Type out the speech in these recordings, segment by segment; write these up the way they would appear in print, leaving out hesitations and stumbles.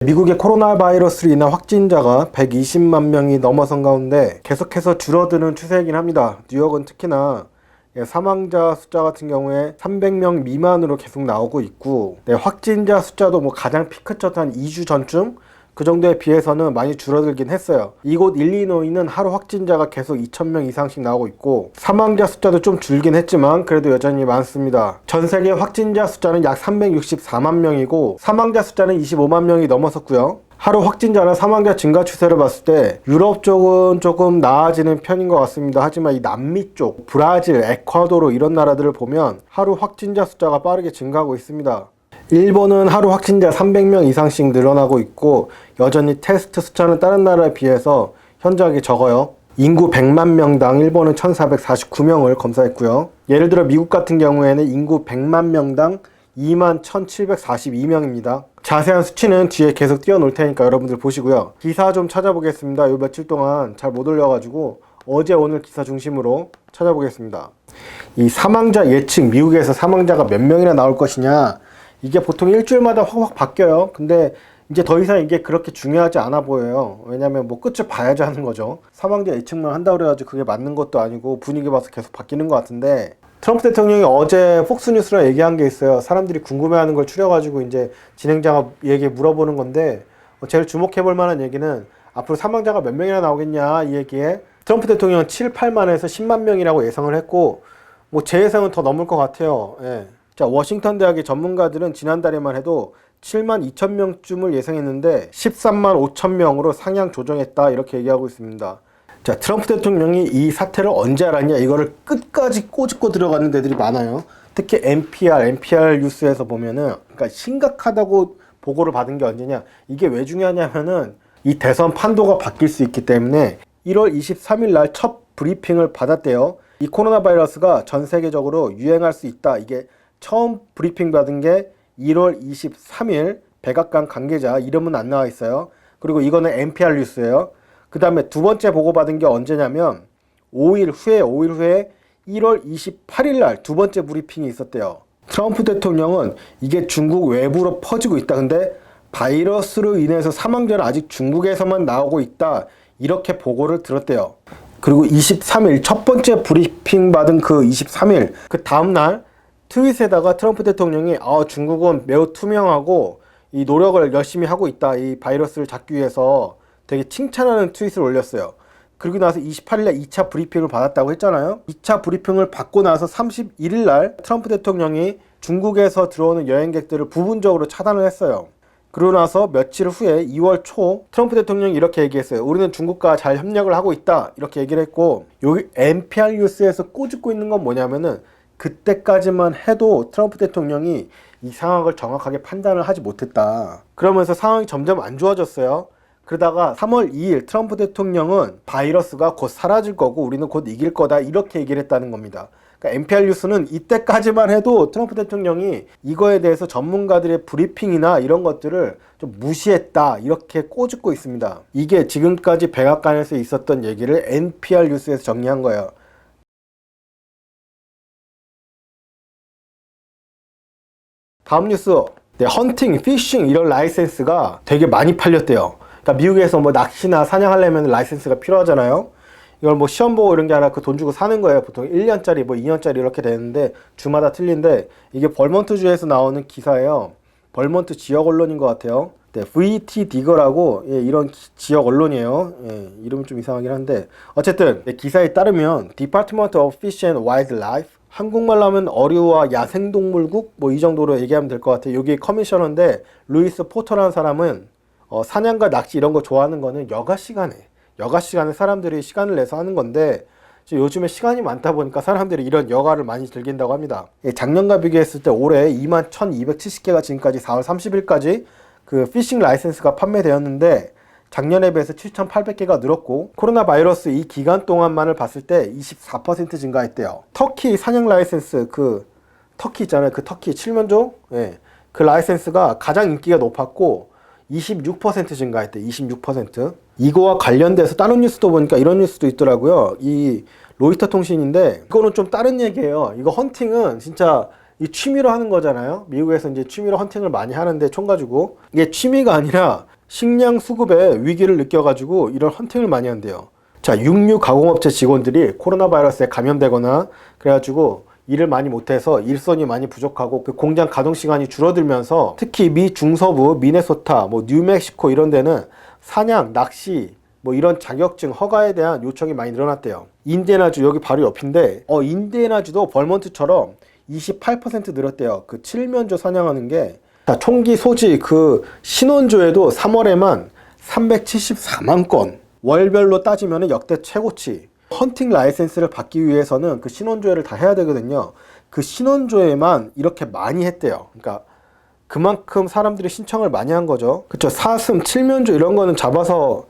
미국의 코로나 바이러스로 인한 확진자가 120만 명이 넘어선 가운데 계속해서 줄어드는 추세이긴 합니다. 뉴욕은 특히나 사망자 숫자 같은 경우에 300명 미만으로 계속 나오고 있고, 확진자 숫자도 가장 피크 쳤던 한 2주 전쯤 그 정도에 비해서는 많이 줄어들긴 했어요. 이곳 일리노이는 하루 확진자가 계속 2,000명 이상씩 나오고 있고, 사망자 숫자도 좀 줄긴 했지만 그래도 여전히 많습니다. 전 세계 확진자 숫자는 약 364만 명이고 사망자 숫자는 25만 명이 넘어섰고요. 하루 확진자나 사망자 증가 추세를 봤을 때 유럽 쪽은 조금 나아지는 편인 것 같습니다. 하지만 이 남미 쪽, 브라질, 에콰도르 이런 나라들을 보면 하루 확진자 숫자가 빠르게 증가하고 있습니다. 일본은 하루 확진자 300명 이상씩 늘어나고 있고, 여전히 테스트 숫자는 다른 나라에 비해서 현저하게 적어요. 인구 100만 명당 일본은 1449명을 검사했고요. 예를 들어 미국 같은 경우에는 인구 100만 명당 21,742명입니다. 자세한 수치는 뒤에 계속 띄워놓을 테니까 여러분들 보시고요. 기사 좀 찾아보겠습니다. 요 며칠 동안 잘 못 올려가지고 어제 오늘 기사 중심으로 찾아보겠습니다. 이 사망자 예측, 미국에서 사망자가 몇 명이나 나올 것이냐, 이게 보통 일주일마다 확 바뀌어요. 근데 이제 더 이상 이게 그렇게 중요하지 않아 보여요. 왜냐면 끝을 봐야지 하는 거죠. 사망자 예측만 한다고 그래가지고 그게 맞는 것도 아니고 분위기 봐서 계속 바뀌는 것 같은데, 트럼프 대통령이 어제 폭스뉴스로 얘기한 게 있어요. 사람들이 궁금해하는 걸 추려가지고 이제 진행자가 얘기 물어보는 건데, 제일 주목해볼 만한 얘기는 앞으로 사망자가 몇 명이나 나오겠냐 이 얘기에 트럼프 대통령은 7, 8만에서 10만 명이라고 예상을 했고, 제 예상은 더 넘을 것 같아요. 예. 자, 워싱턴 대학의 전문가들은 지난달에만 해도 7만 2천 명쯤을 예상했는데 13만 5천 명으로 상향 조정했다 이렇게 얘기하고 있습니다. 자, 트럼프 대통령이 이 사태를 언제 알았냐, 이거를 끝까지 꼬집고 들어가는 데들이 많아요. 특히 NPR 뉴스에서 보면은, 그러니까 심각하다고 보고를 받은 게 언제냐, 이게 왜 중요하냐면은 이 대선 판도가 바뀔 수 있기 때문에 1월 23일 날 첫 브리핑을 받았대요. 이 코로나 바이러스가 전 세계적으로 유행할 수 있다, 이게 처음 브리핑 받은 게 1월 23일, 백악관 관계자 이름은 안 나와 있어요. 그리고 이거는 NPR 뉴스예요. 그 다음에 두 번째 보고받은 게 언제냐면 5일 후에 1월 28일 날 두 번째 브리핑이 있었대요. 트럼프 대통령은 이게 중국 외부로 퍼지고 있다, 근데 바이러스로 인해서 사망자는 아직 중국에서만 나오고 있다, 이렇게 보고를 들었대요. 그리고 23일 첫 번째 브리핑 받은 그 23일 그 다음날 트윗에다가 트럼프 대통령이 중국은 매우 투명하고 이 노력을 열심히 하고 있다, 이 바이러스를 잡기 위해서 되게 칭찬하는 트윗을 올렸어요. 그리고 나서 28일에 2차 브리핑을 받았다고 했잖아요. 2차 브리핑을 받고 나서 31일 날 트럼프 대통령이 중국에서 들어오는 여행객들을 부분적으로 차단을 했어요. 그러고 나서 며칠 후에 2월 초 트럼프 대통령이 이렇게 얘기했어요. 우리는 중국과 잘 협력을 하고 있다, 이렇게 얘기를 했고, 여기 NPR 뉴스에서 꼬집고 있는 건 뭐냐면은 그때까지만 해도 트럼프 대통령이 이 상황을 정확하게 판단을 하지 못했다, 그러면서 상황이 점점 안 좋아졌어요. 그러다가 3월 2일 트럼프 대통령은 바이러스가 곧 사라질 거고 우리는 곧 이길 거다, 이렇게 얘기를 했다는 겁니다. 그러니까 NPR 뉴스는 이때까지만 해도 트럼프 대통령이 이거에 대해서 전문가들의 브리핑이나 이런 것들을 좀 무시했다, 이렇게 꼬집고 있습니다. 이게 지금까지 백악관에서 있었던 얘기를 NPR 뉴스에서 정리한 거예요. 다음 뉴스. 헌팅, 피싱 이런 라이센스가 되게 많이 팔렸대요. 그러니까 미국에서 낚시나 사냥하려면 라이센스가 필요하잖아요. 이걸 시험 보고 이런 게 아니라 그 돈 주고 사는 거예요. 보통 1년짜리 2년짜리 이렇게 되는데 주마다 틀린데, 이게 벌몬트주에서 나오는 기사예요. 벌몬트 지역 언론인 것 같아요. VT 디거라고 이런 지역 언론이에요. 이름이 좀 이상하긴 한데 어쨌든 기사에 따르면 Department of Fish and Wildlife, 한국말로 하면 어류와 야생동물국 이 정도로 얘기하면 될 것 같아요. 여기 커미셔너인데 루이스 포터라는 사람은 사냥과 낚시 이런 거 좋아하는 거는 여가 시간에 사람들이 시간을 내서 하는 건데, 요즘에 시간이 많다 보니까 사람들이 이런 여가를 많이 즐긴다고 합니다. 작년과 비교했을 때 올해 21,270개가 지금까지 4월 30일까지 그 피싱 라이센스가 판매되었는데 작년에 비해서 7,800개가 늘었고, 코로나 바이러스 이 기간 동안만을 봤을 때 24% 증가했대요. 터키 사냥 라이센스, 그 터키 있잖아요. 그 터키 칠면조, 그 라이센스가 가장 인기가 높았고 26% 증가했대. 26%. 이거와 관련돼서 다른 뉴스도 보니까 이런 뉴스도 있더라고요. 이 로이터 통신인데 이거는 좀 다른 얘기예요. 이거 헌팅은 진짜 이 취미로 하는 거잖아요. 미국에서 이제 취미로 헌팅을 많이 하는데 총 가지고, 이게 취미가 아니라 식량 수급에 위기를 느껴가지고 이런 헌팅을 많이 한대요. 자, 육류 가공업체 직원들이 코로나 바이러스에 감염되거나 그래가지고 일을 많이 못해서 일손이 많이 부족하고 그 공장 가동 시간이 줄어들면서 특히 미 중서부 미네소타, 뉴멕시코 이런 데는 사냥, 낚시 이런 자격증 허가에 대한 요청이 많이 늘어났대요. 인디애나주 여기 바로 옆인데 인디애나주도 벌몬트처럼 28% 늘었대요. 그 칠면조 사냥하는 게. 자, 총기 소지 그 신원조에도 3월에만 374만 건, 월별로 따지면 역대 최고치. 헌팅 라이센스를 받기 위해서는 그 신원조회를 다 해야 되거든요. 그 신원조회만 이렇게 많이 했대요. 그러니까 그만큼 사람들이 신청을 많이 한 거죠. 그쵸? 사슴, 칠면조 이런 거는 잡아서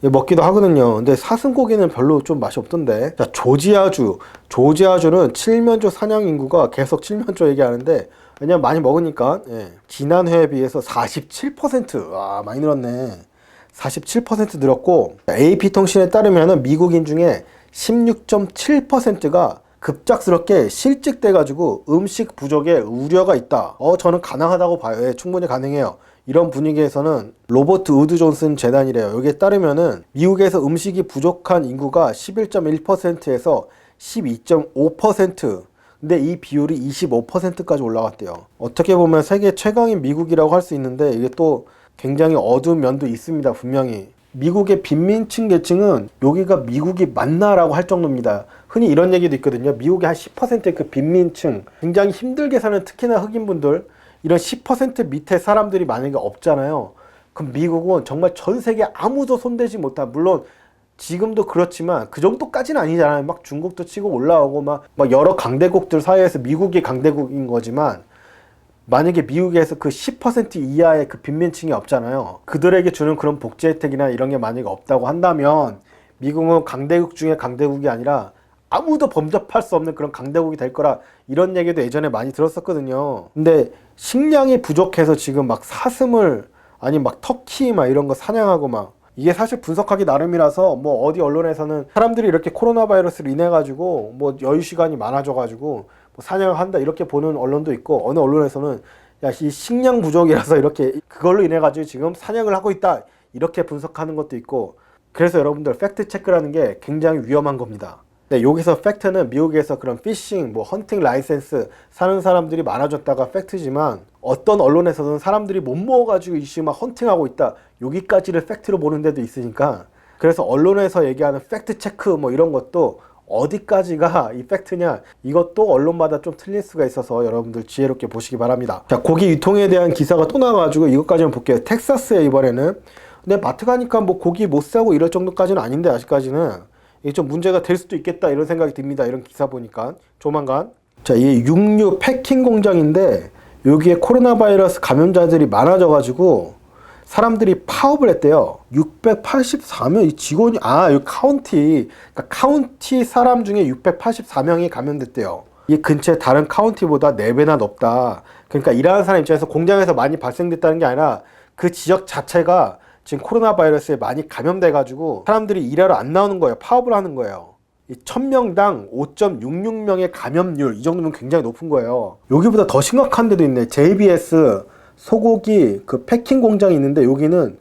먹기도 하거든요. 근데 사슴고기는 별로 좀 맛이 없던데. 자, 조지아주는 칠면조 사냥 인구가 계속 칠면조 얘기하는데 왜냐면 많이 먹으니까. 지난 해에 비해서 47%. 와, 많이 늘었네. 47% 늘었고, AP통신에 따르면 미국인 중에 16.7%가 급작스럽게 실직돼가지고 음식 부족에 우려가 있다. 저는 가능하다고 봐요. 충분히 가능해요. 이런 분위기에서는 로버트 우드 존슨 재단이래요. 여기에 따르면은 미국에서 음식이 부족한 인구가 11.1%에서 12.5%. 근데 이 비율이 25%까지 올라갔대요. 어떻게 보면 세계 최강인 미국이라고 할 수 있는데 이게 또 굉장히 어두운 면도 있습니다. 분명히. 미국의 빈민층 계층은 여기가 미국이 맞나라고 할 정도입니다. 흔히 이런 얘기도 있거든요. 미국의 한 10%의 그 빈민층, 굉장히 힘들게 사는 특히나 흑인분들, 이런 10% 밑에 사람들이 만약에 없잖아요. 그럼 미국은 정말 전 세계 아무도 손대지 못한, 물론 지금도 그렇지만 그 정도까지는 아니잖아요. 막 중국도 치고 올라오고 막 여러 강대국들 사이에서 미국이 강대국인 거지만, 만약에 미국에서 그 10% 이하의 그 빈민층이 없잖아요. 그들에게 주는 그런 복지 혜택이나 이런 게 만약에 없다고 한다면 미국은 강대국 중에 강대국이 아니라 아무도 범접할 수 없는 그런 강대국이 될 거라, 이런 얘기도 예전에 많이 들었었거든요. 근데 식량이 부족해서 지금 막 사슴을, 아니 막 터키 막 이런 거 사냥하고 막, 이게 사실 분석하기 나름이라서 어디 언론에서는 사람들이 이렇게 코로나 바이러스를 인해 가지고 여유 시간이 많아져 가지고 사냥을 한다 이렇게 보는 언론도 있고, 어느 언론에서는 야, 이 식량 부족이라서 이렇게 그걸로 인해 가지고 지금 사냥을 하고 있다 이렇게 분석하는 것도 있고. 그래서 여러분들 팩트 체크라는 게 굉장히 위험한 겁니다. 네, 여기서 팩트는 미국에서 그런 피싱, 헌팅 라이센스 사는 사람들이 많아졌다가 팩트지만, 어떤 언론에서는 사람들이 못 먹어가지고 이슈 막 헌팅하고 있다 여기까지를 팩트로 보는 데도 있으니까. 그래서 언론에서 얘기하는 팩트 체크 이런 것도 어디까지가 이 팩트냐, 이것도 언론마다 좀 틀릴 수가 있어서 여러분들 지혜롭게 보시기 바랍니다. 자, 고기 유통에 대한 기사가 또 나와가지고 이것까지만 볼게요. 텍사스에 이번에는. 근데 마트 가니까 고기 못 사고 이럴 정도까지는 아닌데, 아직까지는 이게 좀 문제가 될 수도 있겠다 이런 생각이 듭니다. 이런 기사 보니까 조만간. 자, 이 육류 패킹 공장인데 여기에 코로나 바이러스 감염자들이 많아져가지고 사람들이 파업을 했대요. 684명 이 직원이, 여기 카운티, 그러니까 카운티 사람 중에 684명이 감염됐대요. 이 근처에 다른 카운티보다 4배나 높다. 그러니까 일하는 사람 입장에서 공장에서 많이 발생됐다는 게 아니라 그 지역 자체가 지금 코로나 바이러스에 많이 감염돼가지고 사람들이 일하러 안 나오는 거예요. 파업을 하는 거예요. 1000명당 5.66명의 감염률, 이 정도면 굉장히 높은 거예요. 여기보다 더 심각한 데도 있네. JBS 소고기 그 패킹 공장이 있는데, 여기는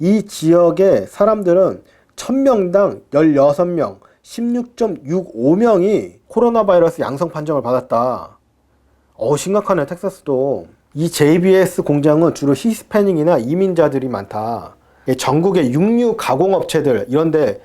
이 지역의 사람들은 1000명당 16명, 16.65명이 코로나 바이러스 양성 판정을 받았다. 심각하네, 텍사스도. 이 JBS 공장은 주로 히스패닉이나 이민자들이 많다. 전국의 육류 가공업체들 이런데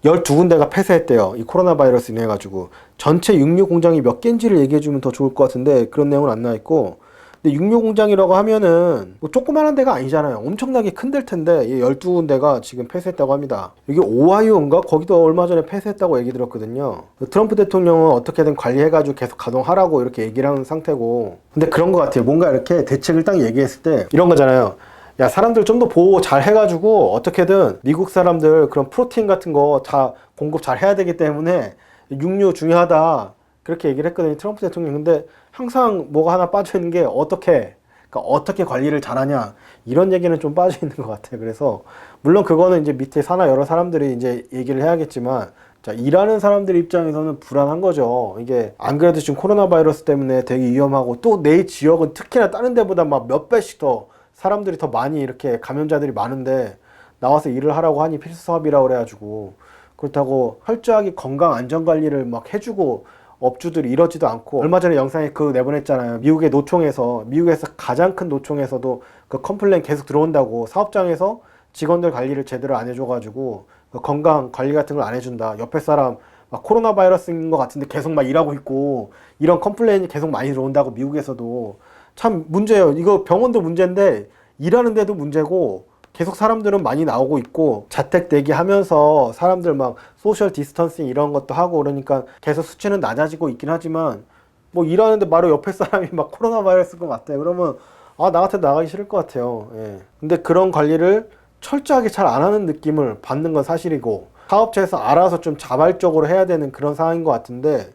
12군데가 폐쇄했대요. 이 코로나 바이러스 인해 가지고. 전체 육류 공장이 몇 개인지를 얘기해 주면 더 좋을 것 같은데 그런 내용은 안 나와 있고. 근데 육류 공장이라고 하면은 조그만한 데가 아니잖아요. 엄청나게 큰 데일 텐데 12군데가 지금 폐쇄했다고 합니다. 여기 오하이오인가? 거기도 얼마 전에 폐쇄했다고 얘기 들었거든요. 트럼프 대통령은 어떻게든 관리해가지고 계속 가동하라고 이렇게 얘기를 하는 상태고. 근데 그런 것 같아요. 뭔가 이렇게 대책을 딱 얘기했을 때 이런 거잖아요. 야, 사람들 좀 더 보호 잘 해가지고 어떻게든 미국 사람들 그런 프로틴 같은 거 다 공급 잘 해야 되기 때문에 육류 중요하다 그렇게 얘기를 했거든요, 트럼프 대통령. 근데 항상 뭐가 하나 빠져있는 게 그러니까 어떻게 관리를 잘하냐 이런 얘기는 좀 빠져있는 것 같아요. 그래서 물론 그거는 이제 밑에 사나 여러 사람들이 이제 얘기를 해야겠지만, 자, 일하는 사람들 입장에서는 불안한 거죠. 이게 안 그래도 지금 코로나 바이러스 때문에 되게 위험하고 또 내 지역은 특히나 다른 데보다 막 몇 배씩 더 사람들이 더 많이 이렇게 감염자들이 많은데 나와서 일을 하라고 하니 필수 사업이라고 그래가지고, 그렇다고 철저하게 건강 안전 관리를 막 해주고 업주들이 이러지도 않고, 얼마 전에 영상에 그거 내보냈잖아요. 미국의 노총에서, 미국에서 가장 큰 노총에서도 그 컴플레인 계속 들어온다고, 사업장에서 직원들 관리를 제대로 안 해줘가지고 그 건강 관리 같은 걸 안 해준다, 옆에 사람 막 코로나 바이러스인 것 같은데 계속 막 일하고 있고, 이런 컴플레인이 계속 많이 들어온다고. 미국에서도 참 문제예요. 이거 병원도 문제인데 일하는데도 문제고, 계속 사람들은 많이 나오고 있고, 자택 대기하면서 사람들 막 소셜 디스턴싱 이런 것도 하고 그러니까 계속 수치는 낮아지고 있긴 하지만, 뭐 일하는데 바로 옆에 사람이 막 코로나 바이러스인 것 같아 그러면 나 같아도 나가기 싫을 것 같아요. 예. 근데 그런 관리를 철저하게 잘 안 하는 느낌을 받는 건 사실이고, 사업체에서 알아서 좀 자발적으로 해야 되는 그런 상황인 것 같은데,